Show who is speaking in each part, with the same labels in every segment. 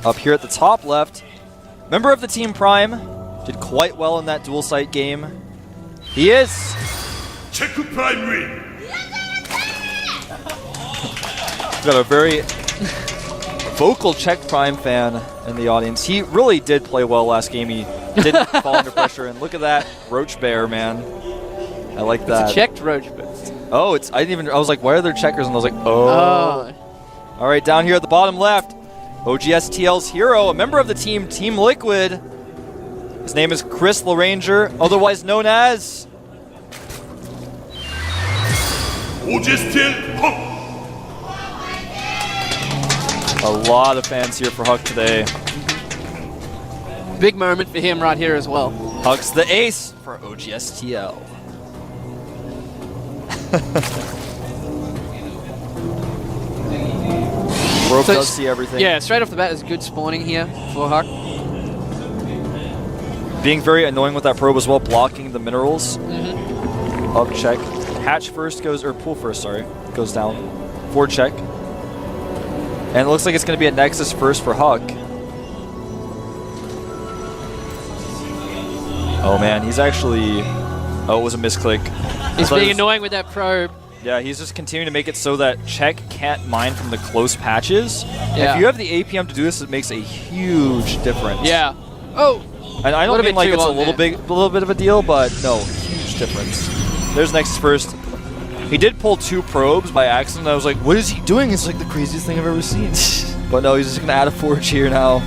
Speaker 1: up here at the top left. Member of the Team Prime. Did quite well in that dual site game. He is.
Speaker 2: Check Prime win.
Speaker 1: Got a very vocal Czech Prime fan in the audience. He really did play well last game. He didn't fall under pressure. And look at that Roach Bear, man. I like that.
Speaker 3: It's a checked Roach Bear.
Speaker 1: Oh, I was like, why are there checkers? And I was like, oh. All right, down here at the bottom left, oGs TL's hero, a member of the team, Team Liquid. His name is Chris LaRanger, otherwise known as
Speaker 2: oGs TL.
Speaker 1: A lot of fans here for Huck today.
Speaker 3: Big moment for him right here as well.
Speaker 1: Huck's the ace for oGs TL. Rope does see everything.
Speaker 3: Yeah, straight off the bat is good spawning here for Huck.
Speaker 1: Being very annoying with that probe as well, blocking the minerals. Up check. Hatch first goes, or pool first, sorry, goes down. Forward check. And it looks like it's going to be a Nexus first for Huck. Oh man, he's actually... Oh, it was a misclick.
Speaker 3: He's being annoying with that probe.
Speaker 1: Yeah, he's just continuing to make it so that Czech can't mine from the close patches.
Speaker 3: Yeah.
Speaker 1: If you have the APM to do this, it makes a huge difference.
Speaker 3: Yeah. Oh!
Speaker 1: And I don't mean like it's a little bit of a deal, but no, huge difference. There's Nexus first. He did pull 2 probes by accident. I was like, what is he doing? It's like the craziest thing I've ever seen. But no, he's just going to add a forge here now.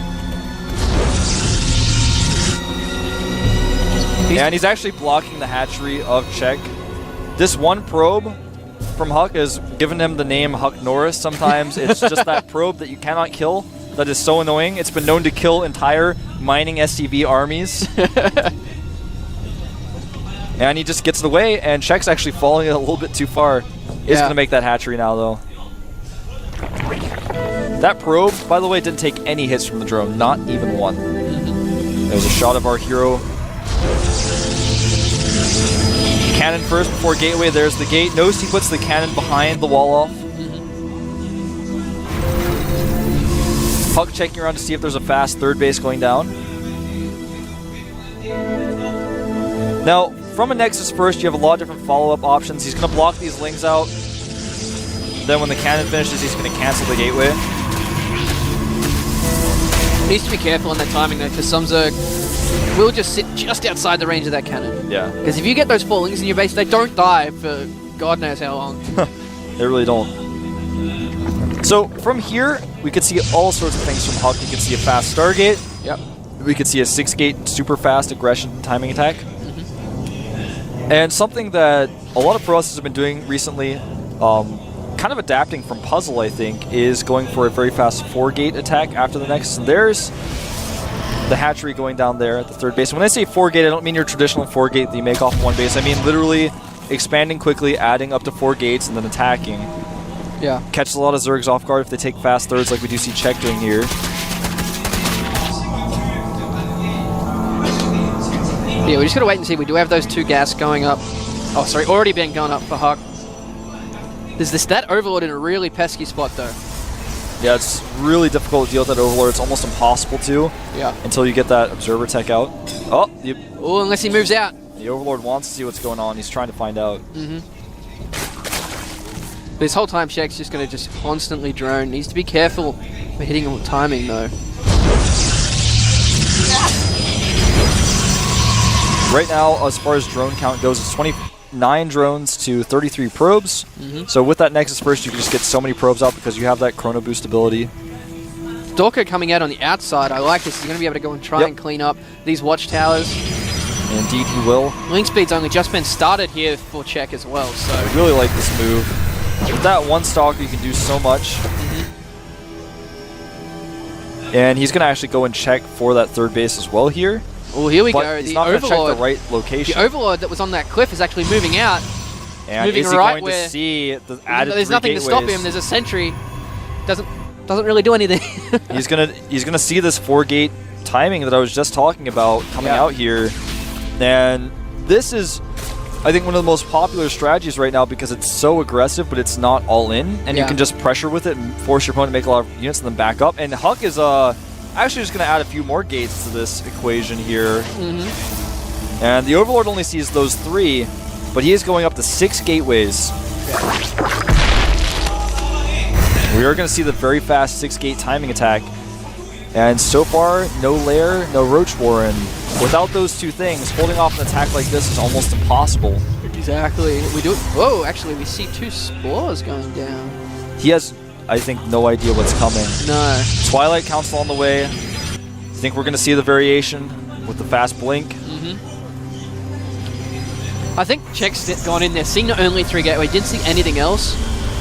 Speaker 1: And he's actually blocking the hatchery of Czech. This one probe from Huck has given him the name Huck Norris. Sometimes it's just that probe that you cannot kill that is so annoying. It's been known to kill entire mining SCV armies. And he just gets it away, and Czech's actually falling a little bit too far. He's going to make that hatchery now, though. That probe, by the way, didn't take any hits from the drone. Not even one. There's a shot of our hero. Cannon first before gateway. There's the gate. Notice he puts the cannon behind the wall off. Huck checking around to see if there's a fast third base going down. Now, from a Nexus first, you have a lot of different follow-up options. He's going to block these lings out. Then when the cannon finishes, he's going to cancel the gateway.
Speaker 3: Needs to be careful on that timing though, because Sumzerg will just sit just outside the range of that cannon.
Speaker 1: Yeah.
Speaker 3: Because if you get those 4 lings in your base, they don't die for God knows how long.
Speaker 1: They really don't. So from here, we could see all sorts of things from Huck. You could see a fast Stargate.
Speaker 3: Yep.
Speaker 1: We could see a 6-gate super fast aggression timing attack. And something that a lot of processors have been doing recently, kind of adapting from Puzzle, I think, is going for a very fast 4-gate attack after the Nexus. And there's the hatchery going down there at the third base. When I say 4-gate, I don't mean your traditional 4-gate that you make off one base. I mean literally expanding quickly, adding up to 4 gates, and then attacking.
Speaker 3: Yeah.
Speaker 1: Catches a lot of Zergs off guard if they take fast thirds like we do see Czech doing here.
Speaker 3: Yeah, we just gotta wait and see. We do have those 2 gas going up. Oh, sorry, already been going up for Huck. There's that Overlord in a really pesky spot, though.
Speaker 1: Yeah, it's really difficult to deal with that Overlord. It's almost impossible to.
Speaker 3: Yeah.
Speaker 1: Until you get that Observer Tech out. Oh,
Speaker 3: unless he moves out.
Speaker 1: The Overlord wants to see what's going on. He's trying to find out.
Speaker 3: This whole time, Czech's just gonna just constantly drone. Needs to be careful for hitting him with timing, though.
Speaker 1: Right now, as far as drone count goes, it's 29 drones to 33 probes. So with that Nexus first, you can just get so many probes out because you have that chrono boost ability.
Speaker 3: Stalker coming out on the outside. I like this. He's going to be able to go and try and clean up these watchtowers.
Speaker 1: Indeed, he will.
Speaker 3: Link speed's only just been started here for Czech as well, so...
Speaker 1: I really like this move. With that one Stalker, you can do so much. And he's going to actually go and check for that third base as well here.
Speaker 3: Oh, here we
Speaker 1: but
Speaker 3: go.
Speaker 1: He's
Speaker 3: The
Speaker 1: not going to check
Speaker 3: Overlord,
Speaker 1: the right location.
Speaker 3: the Overlord that was on that cliff is actually moving out.
Speaker 1: And
Speaker 3: moving
Speaker 1: is he
Speaker 3: right
Speaker 1: going to see the added
Speaker 3: There's nothing to stop him. There's a sentry. Doesn't really do anything.
Speaker 1: he's gonna see this 4-gate timing that I was just talking about coming out here. And this is, I think, one of the most popular strategies right now because it's so aggressive, but it's not all in. And you can just pressure with it and force your opponent to make a lot of units and then back up. And Huck is actually just going to add a few more gates to this equation here. And the Overlord only sees those 3, but he is going up to 6 gateways. We are going to see the very fast 6-gate timing attack. And so far, no Lair, no Roach Warren. Without those 2 things, holding off an attack like this is almost impossible.
Speaker 3: Exactly. We do. Whoa, actually, we see 2 spores going down.
Speaker 1: He has, I think, no idea what's coming.
Speaker 3: No.
Speaker 1: Twilight Council on the way. I think we're going to see the variation with the fast blink.
Speaker 3: I think Check's gone in there, seeing only 3 gateway, didn't see anything else.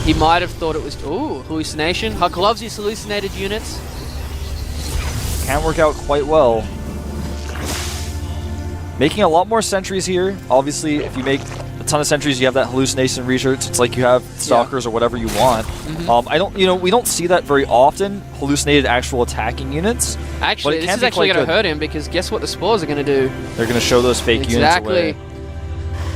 Speaker 3: He might have thought it was, hallucination. Huck loves his hallucinated units.
Speaker 1: Can work out quite well. Making a lot more sentries here. Obviously, if you make a ton of sentries, you have that hallucination research. It's like you have stalkers or whatever you want. We don't see that very often. Hallucinated actual attacking units.
Speaker 3: Actually, this is actually going to hurt him because guess what the spores are going to do?
Speaker 1: They're going to show those fake units away.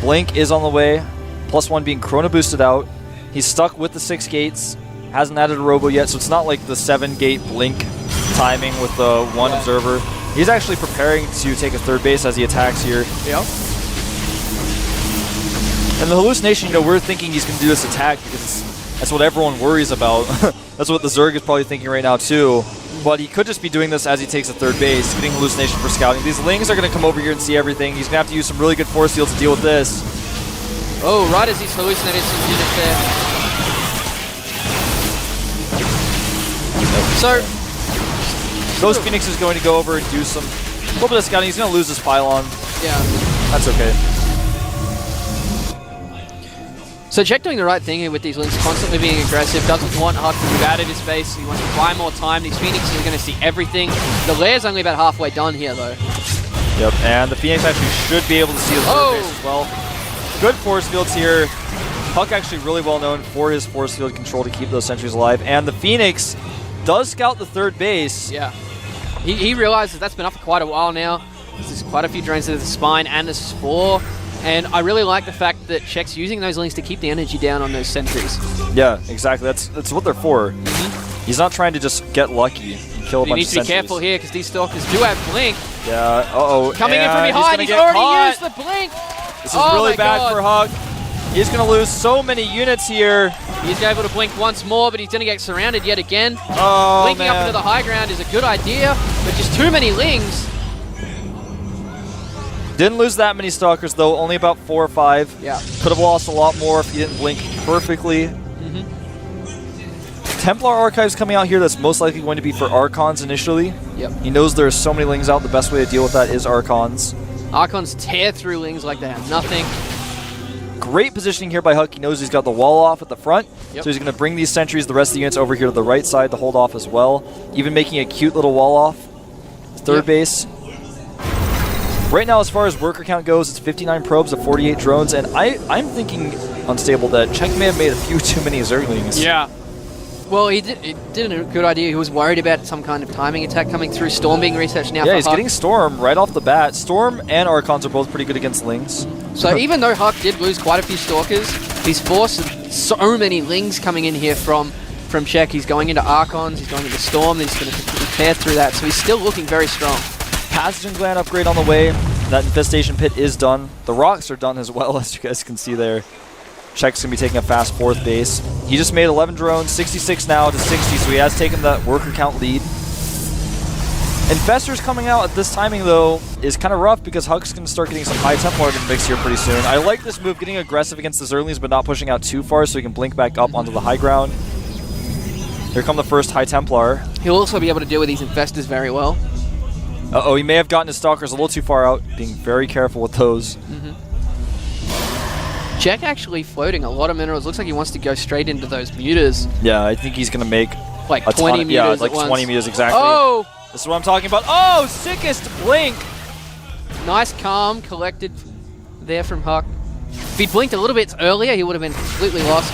Speaker 1: Blink is on the way. +1 being Chrono boosted out. He's stuck with the 6 gates. Hasn't added a Robo yet, so it's not like the 7-gate blink timing with the 1 observer. He's actually preparing to take a 3rd base as he attacks here.
Speaker 3: Yeah.
Speaker 1: And the hallucination, we're thinking he's going to do this attack because that's what everyone worries about. That's what the Zerg is probably thinking right now too. But he could just be doing this as he takes a 3rd base, getting hallucination for scouting. These Lings are going to come over here and see everything. He's going to have to use some really good force field to deal with this.
Speaker 3: Oh, right as he's hallucinated some units there. So,
Speaker 1: Ghost Phoenix is going to go over and do a little bit of scouting. He's going to lose his pylon.
Speaker 3: Yeah.
Speaker 1: That's okay.
Speaker 3: So Check doing the right thing here with these Lings, constantly being aggressive, doesn't want Huck to move out of his space, he wants to buy more time. These Phoenixes are going to see everything. The Lair's only about halfway done here though.
Speaker 1: Yep, and the Phoenix actually should be able to see the third base as well. Good force fields here. Huck actually really well known for his force field control to keep those sentries alive. And the Phoenix does scout the 3rd base.
Speaker 3: Yeah. He realizes that's been up for quite a while now. There's quite a few drains to the spine and the spore. And I really like the fact that Check's using those Lings to keep the energy down on those sentries.
Speaker 1: Yeah, exactly. That's what they're for. He's not trying to just get lucky and kill a bunch of sentries.
Speaker 3: He needs to be careful here because these Stalkers do have Blink.
Speaker 1: Yeah,
Speaker 3: Coming in from behind, he's already used the Blink.
Speaker 1: This is really bad for Huck. He's going to lose so many units here.
Speaker 3: He's able to blink once more, but he's going to get surrounded yet again. Blinking up into the high ground is a good idea, but just too many Lings.
Speaker 1: Didn't lose that many Stalkers, though. Only about 4 or 5.
Speaker 3: Yeah.
Speaker 1: Could have lost a lot more if he didn't blink perfectly. Templar Archives coming out here. That's most likely going to be for Archons initially.
Speaker 3: Yep.
Speaker 1: He knows there are so many Lings out. The best way to deal with that is Archons.
Speaker 3: Archons tear through Lings like they have nothing.
Speaker 1: Great positioning here by Huck. He knows he's got the wall off at the front.
Speaker 3: Yep.
Speaker 1: So he's going to bring these sentries, the rest of the units, over here to the right side to hold off as well. Even making a cute little wall off. 3rd base. Right now, as far as worker count goes, it's 59 probes of 48 drones, and I'm thinking, Unstable, that Check may have made a few too many Zerglings.
Speaker 3: Yeah. Well, he did a good idea. He was worried about some kind of timing attack coming through. Storm being researched now.
Speaker 1: Yeah,
Speaker 3: for
Speaker 1: he's
Speaker 3: Huck.
Speaker 1: getting Storm right off the bat. Storm and Archons are both pretty good against Lings.
Speaker 3: So even though Huck did lose quite a few Stalkers, he's forced so many Lings coming in here from Check. He's going into Archons, he's going into Storm, he's going to tear through that. So he's still looking very strong.
Speaker 1: Pathogen Gland upgrade on the way. That Infestation Pit is done. The rocks are done as well, as you guys can see there. Check's going to be taking a fast 4th base. He just made 11 drones, 66 now to 60, so he has taken that worker count lead. Infestors coming out at this timing, though, is kind of rough because Huck's going to start getting some high Templar in the mix here pretty soon. I like this move, getting aggressive against the Zerglings, but not pushing out too far so he can blink back up onto the high ground. Here come the first high Templar.
Speaker 3: He'll also be able to deal with these Infestors very well.
Speaker 1: Uh-oh, he may have gotten his Stalkers a little too far out. Being very careful with those.
Speaker 3: Check actually floating a lot of minerals. Looks like he wants to go straight into those mutas.
Speaker 1: Yeah, I think he's going to make
Speaker 3: like
Speaker 1: a
Speaker 3: 20
Speaker 1: ton,
Speaker 3: mutas.
Speaker 1: Yeah, like
Speaker 3: at
Speaker 1: 20
Speaker 3: once.
Speaker 1: mutas exactly.
Speaker 3: Oh!
Speaker 1: This is what I'm talking about. Oh, sickest blink!
Speaker 3: Nice calm collected there from Huck. If he'd blinked a little bit earlier, he would have been completely lost.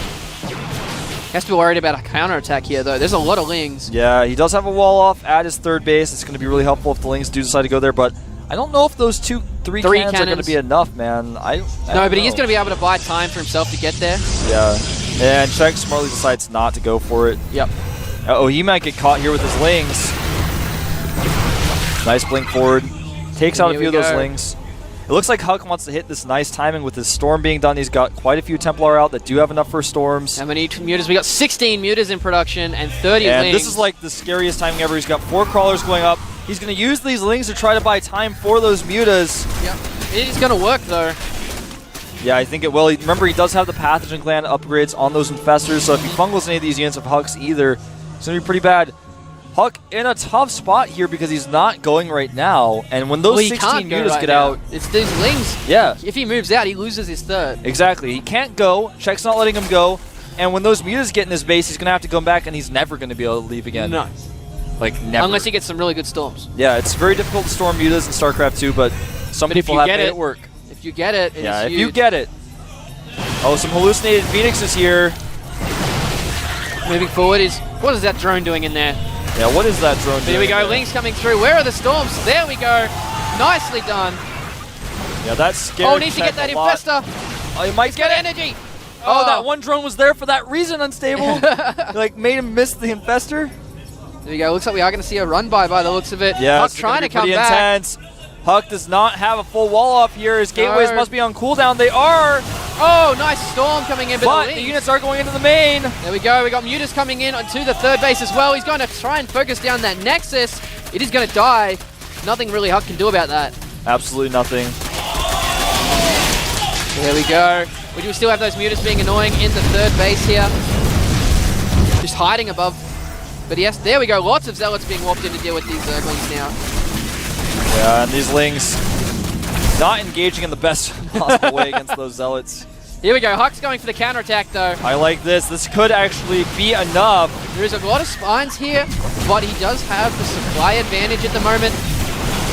Speaker 3: He has to be worried about a counterattack here, though. There's a lot of Lings.
Speaker 1: Yeah, he does have a wall off at his 3rd base. It's going to be really helpful if the Lings do decide to go there, but I don't know if those three cannons are going to be enough, man. I
Speaker 3: no,
Speaker 1: don't
Speaker 3: but
Speaker 1: know.
Speaker 3: he is going to be able to buy time for himself to get there.
Speaker 1: Yeah, and Check smartly decides not to go for it.
Speaker 3: Yep.
Speaker 1: Uh-oh, he might get caught here with his Lings. Nice blink forward. Takes out a
Speaker 3: Here
Speaker 1: few of
Speaker 3: we
Speaker 1: those
Speaker 3: go.
Speaker 1: lings. It looks like Huck wants to hit this nice timing with his storm being done. He's got quite a few Templar out that do have enough for storms.
Speaker 3: How many mutas? We got 16 mutas in production and 30
Speaker 1: And
Speaker 3: lings.
Speaker 1: this is like the scariest timing ever. He's got 4 crawlers going up. He's going to use these lings to try to buy time for those mutas.
Speaker 3: Yep. It is going to work though.
Speaker 1: Yeah, I think it will. Remember, he does have the pathogen gland upgrades on those infestors, so if he fungals any of these units of Huck's either, it's going to be pretty bad. Huck in a tough spot here because he's not going right now, and when those
Speaker 3: Well, he
Speaker 1: 16
Speaker 3: can't go
Speaker 1: mutas
Speaker 3: right
Speaker 1: get
Speaker 3: now.
Speaker 1: out...
Speaker 3: It's these lings.
Speaker 1: Yeah.
Speaker 3: If he moves out, he loses his third.
Speaker 1: Exactly. He can't go. Check's not letting him go. And when those mutas get in his base, he's going to have to come back, and he's never going to be able to leave again.
Speaker 3: No.
Speaker 1: Like, never.
Speaker 3: Unless he gets some really good storms.
Speaker 1: Yeah, it's very difficult to storm mutas in StarCraft 2, but some
Speaker 3: But if
Speaker 1: people
Speaker 3: you
Speaker 1: have
Speaker 3: get
Speaker 1: made
Speaker 3: it-
Speaker 1: it work.
Speaker 3: If you get it, it's
Speaker 1: Yeah, if
Speaker 3: huge.
Speaker 1: you get it. Oh, some hallucinated phoenixes here.
Speaker 3: Moving forward is... What is that drone doing in there?
Speaker 1: Yeah, what is that drone
Speaker 3: Here we
Speaker 1: doing
Speaker 3: go,
Speaker 1: there?
Speaker 3: lings coming through. Where are the storms? There we go. Nicely done.
Speaker 1: Yeah, that's scary.
Speaker 3: Oh, needs to get that infestor.
Speaker 1: Oh, he might
Speaker 3: Get
Speaker 1: get it.
Speaker 3: energy.
Speaker 1: Oh, that one drone was there for that reason, Unstable. Like, made him miss the infestor.
Speaker 3: There we go. Looks like we are going to see a run by the looks of it.
Speaker 1: Yeah,
Speaker 3: Huck
Speaker 1: it's
Speaker 3: trying
Speaker 1: gonna
Speaker 3: to
Speaker 1: be
Speaker 3: come
Speaker 1: pretty
Speaker 3: back.
Speaker 1: intense. Huck does not have a full wall off here. His gateways
Speaker 3: No.
Speaker 1: must be on cooldown. They are,
Speaker 3: Oh, nice storm coming in.
Speaker 1: but
Speaker 3: the
Speaker 1: the
Speaker 3: lings-
Speaker 1: units are going into the main.
Speaker 3: There we go. We got mutas coming in onto the third base as well. He's going to try and focus down that Nexus. It is going to die. Nothing really Huck can do about that.
Speaker 1: Absolutely nothing.
Speaker 3: There we go. We do still have those mutas being annoying in the third base here. Just hiding above. But yes, there we go. Lots of zealots being warped in to deal with these Zerglings now.
Speaker 1: Yeah, and these lings not engaging in the best possible way against those zealots.
Speaker 3: Here we go. Huck's going for the counterattack though.
Speaker 1: I like this. This could actually be enough.
Speaker 3: There is a lot of spines here, but he does have the supply advantage at the moment.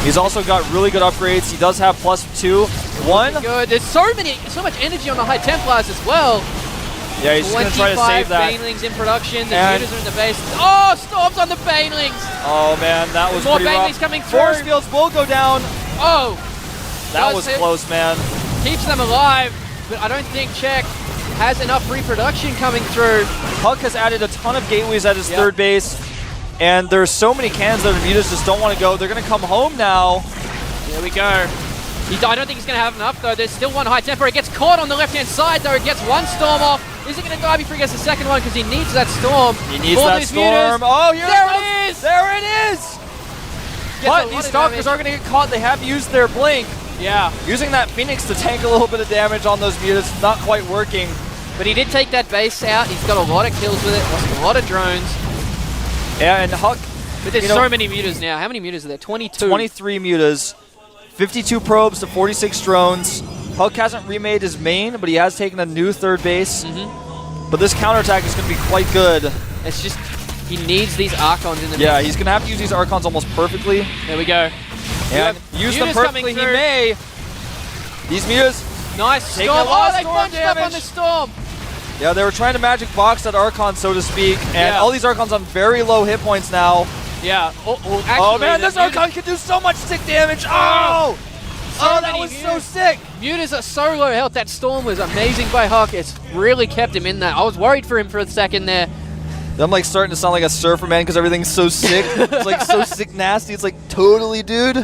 Speaker 1: He's also got really good upgrades. He does have +2. One.
Speaker 3: Good. There's so much energy on the High Templars as well.
Speaker 1: Yeah, he's just going to try to
Speaker 3: 25
Speaker 1: save that.
Speaker 3: Banelings in production. The
Speaker 1: And-
Speaker 3: mutas are in the base. Oh, storms on the Banelings.
Speaker 1: Oh, man, that was
Speaker 3: More
Speaker 1: pretty
Speaker 3: Banelings
Speaker 1: rough.
Speaker 3: coming through.
Speaker 1: Force fields will go down.
Speaker 3: Oh,
Speaker 1: That
Speaker 3: Does
Speaker 1: was
Speaker 3: hit.
Speaker 1: close, man.
Speaker 3: keeps them alive, but I don't think Czech has enough reproduction coming through.
Speaker 1: Huck has added a ton of gateways at his
Speaker 3: Yep.
Speaker 1: third base, and there's so many cannons that the mutas just don't want to go. They're going to come home now.
Speaker 3: There we go. I don't think he's going to have enough, though. There's still one High Temper. It gets caught on the left-hand side, though. It gets one storm off. Is he going to die before he gets the second one? Because he needs that storm.
Speaker 1: He needs
Speaker 3: for
Speaker 1: that
Speaker 3: these
Speaker 1: storm.
Speaker 3: mutas.
Speaker 1: Oh, here
Speaker 3: There
Speaker 1: it
Speaker 3: it
Speaker 1: goes.
Speaker 3: is.
Speaker 1: There it is.
Speaker 3: Gets a
Speaker 1: But
Speaker 3: lot
Speaker 1: these
Speaker 3: of
Speaker 1: stalkers
Speaker 3: damage.
Speaker 1: are going to get caught. They have used their blink.
Speaker 3: Yeah,
Speaker 1: Using that Phoenix to tank a little bit of damage on those mutas, not quite working.
Speaker 3: but he did take that base out. He's got a lot of kills with it. Lost a lot of drones.
Speaker 1: And Huck,
Speaker 3: But there's
Speaker 1: you know,
Speaker 3: so many mutas now. How many mutas are there? 22.
Speaker 1: 23 mutas, 52 probes to 46 drones. Huck hasn't remade his main, but he has taken a new third base. But this counterattack is going to be quite good.
Speaker 3: It's just, he needs these Archons in the
Speaker 1: Yeah,
Speaker 3: mix.
Speaker 1: he's going to have to use these Archons almost perfectly.
Speaker 3: There we go.
Speaker 1: And use them
Speaker 3: mutas coming
Speaker 1: perfectly, he
Speaker 3: through.
Speaker 1: may. These mutas,
Speaker 3: Nice
Speaker 1: Taking
Speaker 3: storm.
Speaker 1: a lot
Speaker 3: Oh,
Speaker 1: of
Speaker 3: they
Speaker 1: storm
Speaker 3: bunched up on
Speaker 1: damage.
Speaker 3: the storm.
Speaker 1: yeah, they were trying to magic box that Archon, so to speak. And
Speaker 3: Yeah.
Speaker 1: all these Archons on very low hit points now.
Speaker 3: Yeah. Actually,
Speaker 1: Oh man, this
Speaker 3: the mutas-
Speaker 1: Archon can do so much sick damage. Oh! Oh, that
Speaker 3: many
Speaker 1: was so
Speaker 3: mutas.
Speaker 1: sick.
Speaker 3: Mutas are so low health. That storm was amazing by Huck. It's really kept him in there. I was worried for him for a second there.
Speaker 1: I'm like starting to sound like a surfer man because everything's so sick. It's like so sick nasty. It's like totally, dude.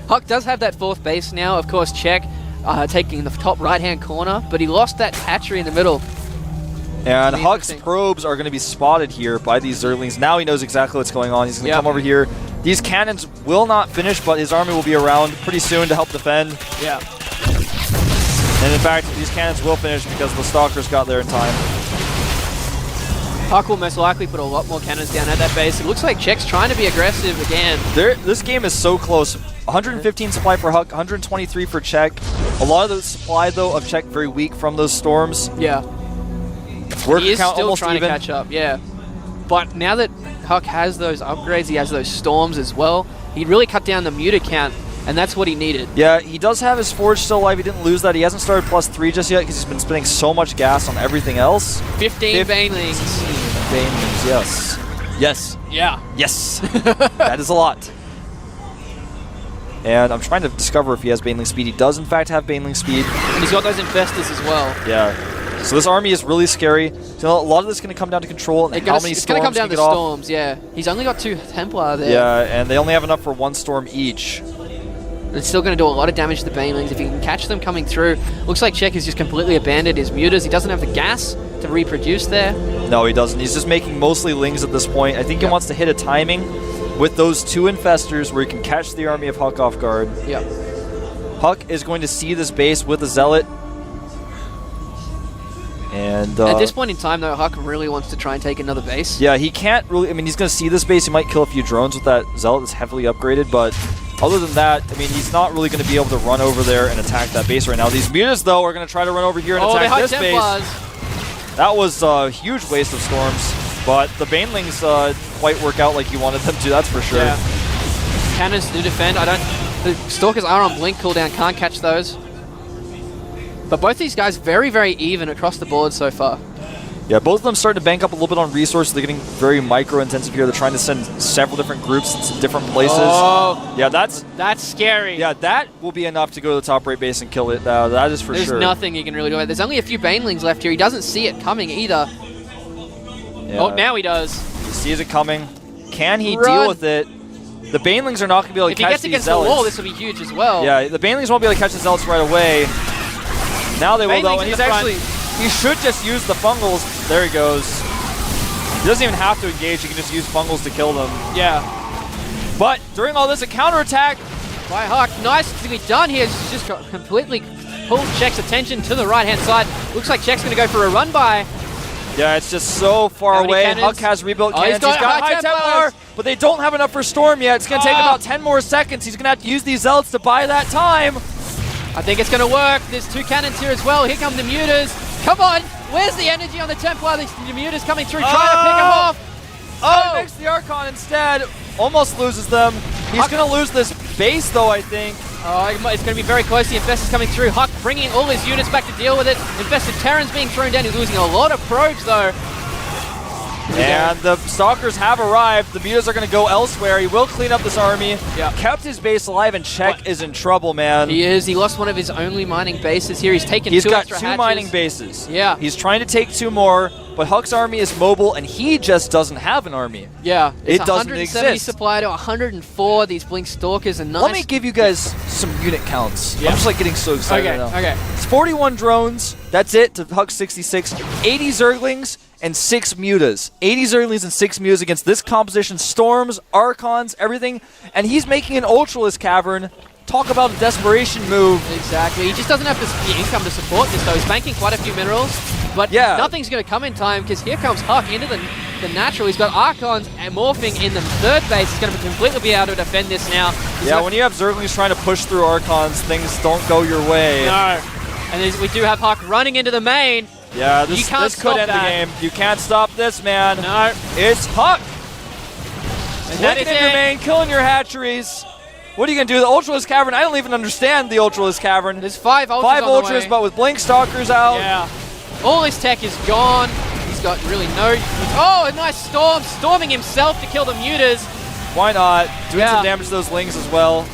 Speaker 3: Huck does have that fourth base now. Of course, Czech taking the top right-hand corner, but he lost that hatchery in the middle.
Speaker 1: And
Speaker 3: Be
Speaker 1: Huck's
Speaker 3: interesting.
Speaker 1: probes are going to be spotted here by these Zerglings. Now he knows exactly what's going on. He's going to
Speaker 3: Yep.
Speaker 1: come over here. These cannons will not finish, but his army will be around pretty soon to help defend.
Speaker 3: Yeah.
Speaker 1: And in fact, these cannons will finish because the Stalkers got there in time.
Speaker 3: Huck will most likely put a lot more cannons down at that base. It looks like Czech's trying to be aggressive again.
Speaker 1: This game is so close. 115 supply for Huck, 123 for Czech. A lot of the supply, though, of Czech very weak from those storms.
Speaker 3: Yeah.
Speaker 1: Work
Speaker 3: He is
Speaker 1: count
Speaker 3: still
Speaker 1: almost
Speaker 3: trying
Speaker 1: even.
Speaker 3: to catch up, yeah. But now that Huck has those upgrades, he has those storms as well, he really cut down the muta count, and that's what he needed.
Speaker 1: Yeah, he does have his Forge still alive. He didn't lose that. He hasn't started +3 just yet because he's been spending so much gas on everything else.
Speaker 3: 15 Banelings.
Speaker 1: Banelings, yes. Yes.
Speaker 3: Yeah.
Speaker 1: Yes. That is a lot. And I'm trying to discover if he has Baneling speed. He does, in fact, have Baneling speed.
Speaker 3: And he's got those infestors as well.
Speaker 1: Yeah. So this army is really scary. So a lot of this is going to come down to control and how many
Speaker 3: It's going to come
Speaker 1: storms
Speaker 3: down
Speaker 1: you
Speaker 3: to
Speaker 1: get off.
Speaker 3: storms, yeah. He's only got 2 Templar there.
Speaker 1: Yeah, and they only have enough for 1 storm each.
Speaker 3: It's still going to do a lot of damage to the Banelings if he can catch them coming through. Looks like Czech has just completely abandoned his mutas. He doesn't have the gas to reproduce there.
Speaker 1: No, he doesn't. He's just making mostly Lings at this point. I think he wants to hit a timing with those 2 Infestors where he can catch the army of Huck off guard.
Speaker 3: Yeah.
Speaker 1: Huck is going to see this base with a Zealot. And
Speaker 3: At this point in time, though, Huck really wants to try and take another base.
Speaker 1: yeah, he can't really... I mean, he's going to see this base. He might kill a few drones with that Zealot that's heavily upgraded, but other than that, I mean, he's not really going to be able to run over there and attack that base right now. These mutas, though, are going to try to run over here and attack this base. That was a huge waste of storms, but the Banelings quite work out like you wanted them to, that's for sure.
Speaker 3: Yeah. Cannons do defend. The Stalkers are on blink cooldown, can't catch those. But both these guys very, very even across the board so far.
Speaker 1: Yeah, both of them starting to bank up a little bit on resources. They're getting very micro-intensive here. They're trying to send several different groups to different places.
Speaker 3: Oh,
Speaker 1: yeah, that's
Speaker 3: scary.
Speaker 1: Yeah, that will be enough to go to the top right base and kill it. That is for sure.
Speaker 3: There's nothing he can really do. There's only a few Banelings left here. He doesn't see it coming either.
Speaker 1: Yeah.
Speaker 3: Oh, now he does.
Speaker 1: He sees it coming. Can he
Speaker 3: Run.
Speaker 1: deal with it? The Banelings are not going to be able to
Speaker 3: If he
Speaker 1: catch
Speaker 3: gets
Speaker 1: these
Speaker 3: against
Speaker 1: Zealots.
Speaker 3: the wall, this will be huge as well.
Speaker 1: Yeah, the Banelings won't be able to catch the Zealots right away. Now they will, though,
Speaker 3: Banelings
Speaker 1: and
Speaker 3: in
Speaker 1: he's
Speaker 3: the front.
Speaker 1: actually... He should just use the Fungals. There he goes. He doesn't even have to engage. He can just use Fungals to kill them.
Speaker 3: Yeah.
Speaker 1: But during all this, a counterattack.
Speaker 3: By Huck. Nice to be done here. He's just got completely pulled Czech's attention to the right-hand side. Looks like Czech's going to go for a run-by.
Speaker 1: Yeah, it's just so far
Speaker 3: How many
Speaker 1: away.
Speaker 3: cannons?
Speaker 1: Huck has rebuilt
Speaker 3: Oh,
Speaker 1: cannons.
Speaker 3: he's got
Speaker 1: High
Speaker 3: high
Speaker 1: Templar, but they don't have enough for Storm yet. It's going to take about 10 more seconds. He's going to have to use these Zealots to buy that time.
Speaker 3: I think it's going to work. There's 2 cannons here as well. Here come the mutas. Come on. Where's the energy on the Templar? The mutas coming through, trying to pick him off.
Speaker 1: Oh, he makes the Archon instead. Almost loses them. He's going to lose this base, though, I think.
Speaker 3: Oh, it's going to be very close. The Infestor's coming through. Huck bringing all his units back to deal with it. Infested Terran's being thrown down. He's losing a lot of probes, though.
Speaker 1: And the Stalkers have arrived. The mutas are going to go elsewhere. He will clean up this army.
Speaker 3: Yeah.
Speaker 1: Kept his base alive, and Czech is in trouble, man.
Speaker 3: He is. He lost one of his only mining bases here. He's taken
Speaker 1: He's
Speaker 3: 2
Speaker 1: got
Speaker 3: extra
Speaker 1: 2
Speaker 3: hatches.
Speaker 1: mining bases.
Speaker 3: Yeah.
Speaker 1: He's trying to take 2 more, but Huck's army is mobile, and he just doesn't have an army.
Speaker 3: Yeah.
Speaker 1: It
Speaker 3: It's
Speaker 1: doesn't
Speaker 3: 170
Speaker 1: exist.
Speaker 3: supply to 104. These Blink Stalkers are nice.
Speaker 1: Let me give you guys some unit counts.
Speaker 3: Yeah.
Speaker 1: I'm just like getting so excited
Speaker 3: Okay,
Speaker 1: right now.
Speaker 3: okay.
Speaker 1: It's 41 drones. That's it to Huck 66. 80 Zerglings and 6 mutas. 80 Zerglings and 6 mutas against this composition. Storms, Archons, everything. And he's making an Ultralisk Cavern. Talk about a desperation move.
Speaker 3: Exactly. He just doesn't have the income to support this, though. He's banking quite a few minerals, but
Speaker 1: Yeah.
Speaker 3: nothing's going to come in time because here comes Huck into the natural. He's got Archons and morphing in the 3rd base. He's going to completely be able to defend this now.
Speaker 1: Yeah, when you have Zerglings trying to push through Archons, things don't go your way.
Speaker 3: No. And we do have Huck running into the main.
Speaker 1: Yeah,
Speaker 3: You
Speaker 1: this
Speaker 3: can't
Speaker 1: could
Speaker 3: stop
Speaker 1: end
Speaker 3: that.
Speaker 1: the game. You can't stop this, man.
Speaker 3: No.
Speaker 1: It's Huck.
Speaker 3: And that
Speaker 1: Linking
Speaker 3: is
Speaker 1: in your
Speaker 3: it.
Speaker 1: main, killing your hatcheries. What are you going to do? The Ultralisk Cavern, I don't even understand the Ultralisk Cavern.
Speaker 3: There's 5 Ultras
Speaker 1: 5
Speaker 3: on the
Speaker 1: Ultras,
Speaker 3: way.
Speaker 1: but with Blink Stalkers out.
Speaker 3: Yeah. All his tech is gone. He's got really no... Oh, a nice storm. Storming himself to kill the mutas.
Speaker 1: Why not? Doing
Speaker 3: Yeah.
Speaker 1: some damage to those Lings as well.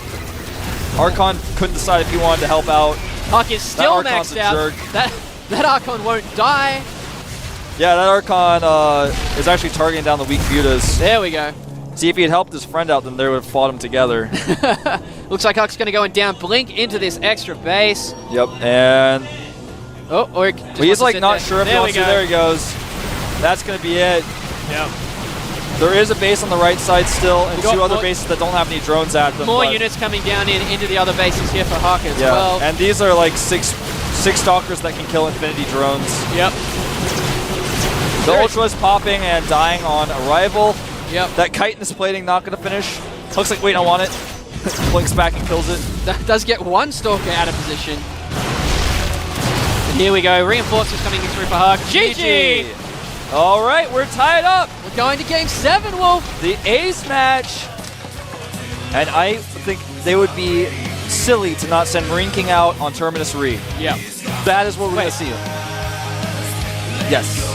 Speaker 1: Archon couldn't decide if he wanted to help out.
Speaker 3: Huck is still
Speaker 1: Archon's
Speaker 3: maxed
Speaker 1: a
Speaker 3: out.
Speaker 1: jerk.
Speaker 3: That Archon won't die.
Speaker 1: Yeah, that Archon is actually targeting down the weak mutas.
Speaker 3: There we go.
Speaker 1: See, if he had helped his friend out, then they would have fought him together.
Speaker 3: Looks like Huck's going to go and down Blink into this extra base.
Speaker 1: Yep, and
Speaker 3: Oh, or
Speaker 1: but he's like not sure if he wants to. There he goes. That's going to be it.
Speaker 3: Yep.
Speaker 1: There is a base on the right side still, and
Speaker 3: We got
Speaker 1: 2 other
Speaker 3: more-
Speaker 1: bases that don't have any drones at them.
Speaker 3: More
Speaker 1: but-
Speaker 3: units coming down into the other bases here for Huck as
Speaker 1: Yeah,
Speaker 3: well.
Speaker 1: and these are like six Stalkers that can kill Infinity drones.
Speaker 3: Yep.
Speaker 1: The
Speaker 3: There is-
Speaker 1: Ultra is popping and dying on arrival.
Speaker 3: Yep.
Speaker 1: That chitinous plating not going to finish. Looks like, wait, I want it. Blinks back and kills it.
Speaker 3: That does get 1 Stalker out of position. And here we go. Reinforcements coming in through for Huck. GG!
Speaker 1: All right, we're tied up.
Speaker 3: We're going to Game 7, Wolf.
Speaker 1: The ace match. And I think they would be silly to not send Marine King out on Terminus Re.
Speaker 3: Yep.
Speaker 1: That is what we're going to see. Yes.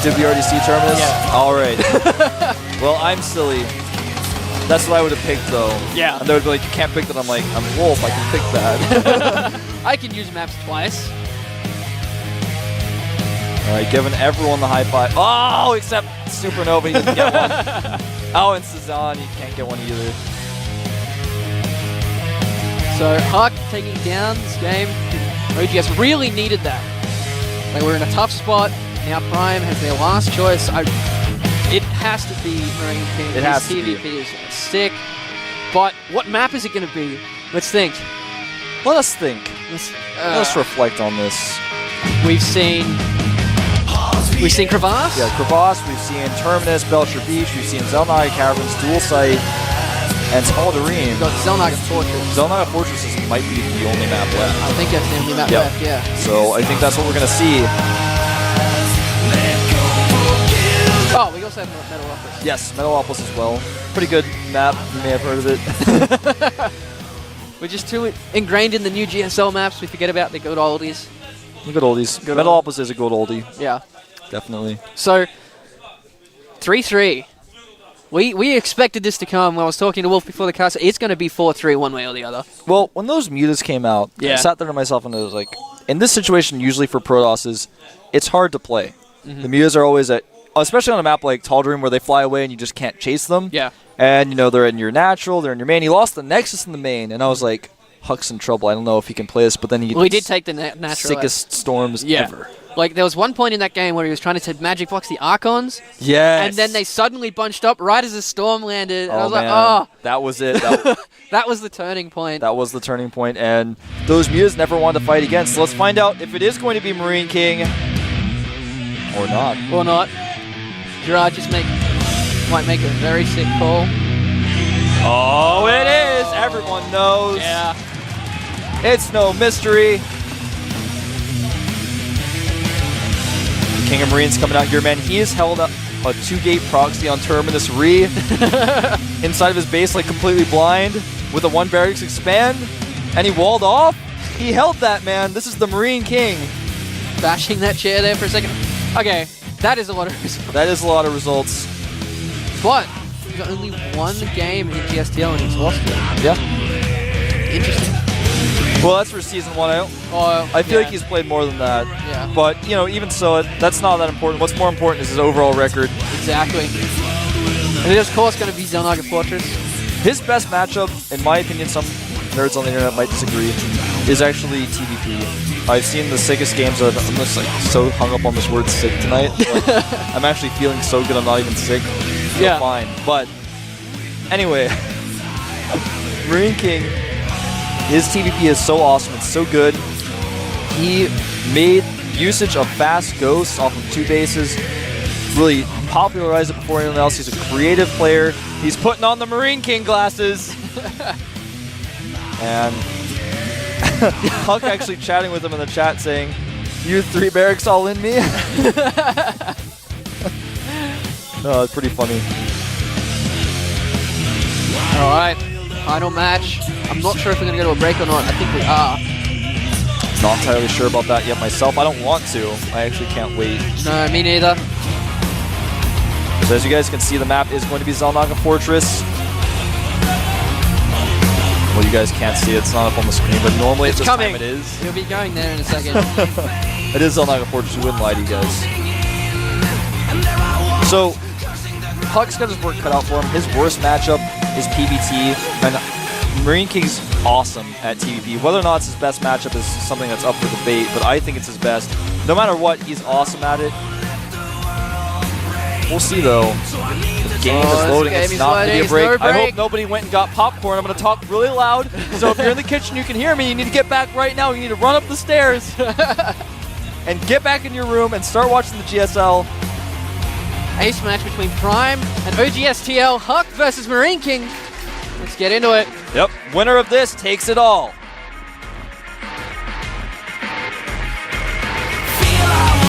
Speaker 1: Did we already see Terminus?
Speaker 3: Yeah.
Speaker 1: All right. Well, I'm silly. That's what I would have picked, though.
Speaker 3: Yeah.
Speaker 1: And they would be like, you can't pick that. I'm like, I'm Wolf. I can pick that.
Speaker 3: I can use maps twice.
Speaker 1: All right, giving everyone the high five. Oh, except Supernova, he didn't get one. Oh, and Cezanne, you can't get one either.
Speaker 3: So Huck taking down this game. OGS really needed that. They were in a tough spot. Now Prime has their last choice. It has to be Marine King.
Speaker 1: It has to be.
Speaker 3: TVP is sick. But what map is it going to be? Let's think.
Speaker 1: Let us think. Let's reflect on this.
Speaker 3: We've seen Crevasse.
Speaker 1: Yeah, Crevasse. We've seen Terminus, Belcher Beach. We've seen Zelnaga Caverns, Dual Sight, and Tal'Darim.
Speaker 3: We've got Zelnaga Fortress.
Speaker 1: Zelnaga Fortress might be the only map left.
Speaker 3: I think that's the only map left, yeah.
Speaker 1: So I think that's what we're going to see.
Speaker 3: Oh, we also have Metalopolis.
Speaker 1: Yes, Metalopolis as well. Pretty good map. You may have heard of it.
Speaker 3: We're just too ingrained in the new GSL maps, we forget about the good oldies.
Speaker 1: Good oldies.
Speaker 3: Good
Speaker 1: Metalopolis is a good oldie.
Speaker 3: Yeah.
Speaker 1: Definitely.
Speaker 3: So, 3-3. We expected this to come. When I was talking to Wolf before the cast, it's going to be 4-3 one way or the other.
Speaker 1: Well, when those mutas came out, I sat there to myself and I was like, in this situation, usually for Protosses, it's hard to play. The mutas are always especially on a map like Tal'Darim where they fly away and you just can't chase them.
Speaker 3: Yeah.
Speaker 1: And, they're in your natural, they're in your main. He lost the Nexus in the main, and I was like, Huck's in trouble. I don't know if he can play this, but then he
Speaker 3: did take the natural.
Speaker 1: Sickest storms ever.
Speaker 3: Like, there was one point in that game where he was trying to Magic Box the Archons.
Speaker 1: Yes.
Speaker 3: And then they suddenly bunched up right as the storm landed. And I was
Speaker 1: man.
Speaker 3: like, oh.
Speaker 1: That was it.
Speaker 3: That was the turning point.
Speaker 1: That was the turning point, and those mutas never wanted to fight again. So let's find out if it is going to be Marine King or not.
Speaker 3: Or not. Gerard just might make a very sick call.
Speaker 1: Oh, it is! Everyone knows.
Speaker 3: Yeah.
Speaker 1: It's no mystery. King of Marines coming out here, man. He has held up a 2-gate proxy on Terminus Re inside of his base, like completely blind, with a 1 barracks expand, and he walled off. He held that, man. This is the Marine King.
Speaker 3: Bashing that chair there for a second. Okay, that is a lot of results.
Speaker 1: That is a lot of results.
Speaker 3: But he's got only one game in GSTL and he's lost it.
Speaker 1: Yeah.
Speaker 3: Interesting.
Speaker 1: Well, that's for Season 1. I feel like he's played more than that.
Speaker 3: Yeah.
Speaker 1: But, even so, that's not that important. What's more important is his overall record.
Speaker 3: Exactly. And it is, of course, going to be Zelnaga Fortress.
Speaker 1: His best matchup, in my opinion, some nerds on the internet might disagree, is actually TVP. I've seen the sickest games of I'm just so hung up on this word sick tonight. I'm actually feeling so good I'm not even sick.
Speaker 3: Yeah.
Speaker 1: Fine. But anyway, Marine King, his TVP is so awesome. It's so good. He made usage of fast ghosts off of 2 bases. Really popularized it before anyone else. He's a creative player. He's putting on the Marine King glasses. And Huck actually chatting with him in the chat saying, "You 3 barracks all in me?" Oh, it's pretty funny.
Speaker 3: All right, final match. I'm not sure if we're going to go to a break or not. I think we are.
Speaker 1: Not entirely sure about that yet myself. I don't want to. I actually can't wait.
Speaker 3: No, me neither.
Speaker 1: So as you guys can see, the map is going to be Zelnaga Fortress. Well, you guys can't see it. It's not up on the screen, but normally at this time it is.
Speaker 3: He'll be going there in a second.
Speaker 1: It is Zelnaga Fortress. We wouldn't lie to you guys. So, Huck's got his work cut out for him. His worst matchup is PBT, and Marine King's awesome at TVP. Whether or not it's his best matchup is something that's up for debate, but I think it's his best. No matter what, he's awesome at it. We'll see, though. The game is loading. It's not going to be a break. I hope nobody went and got popcorn. I'm going to talk really loud, so if you're in the kitchen, you can hear me. You need to get back right now. You need to run up the stairs and get back in your room and start watching the GSL.
Speaker 3: Ace match between Prime and OGSTL. Huck versus Marine King. Let's get into it.
Speaker 1: Yep. Winner of this takes it all.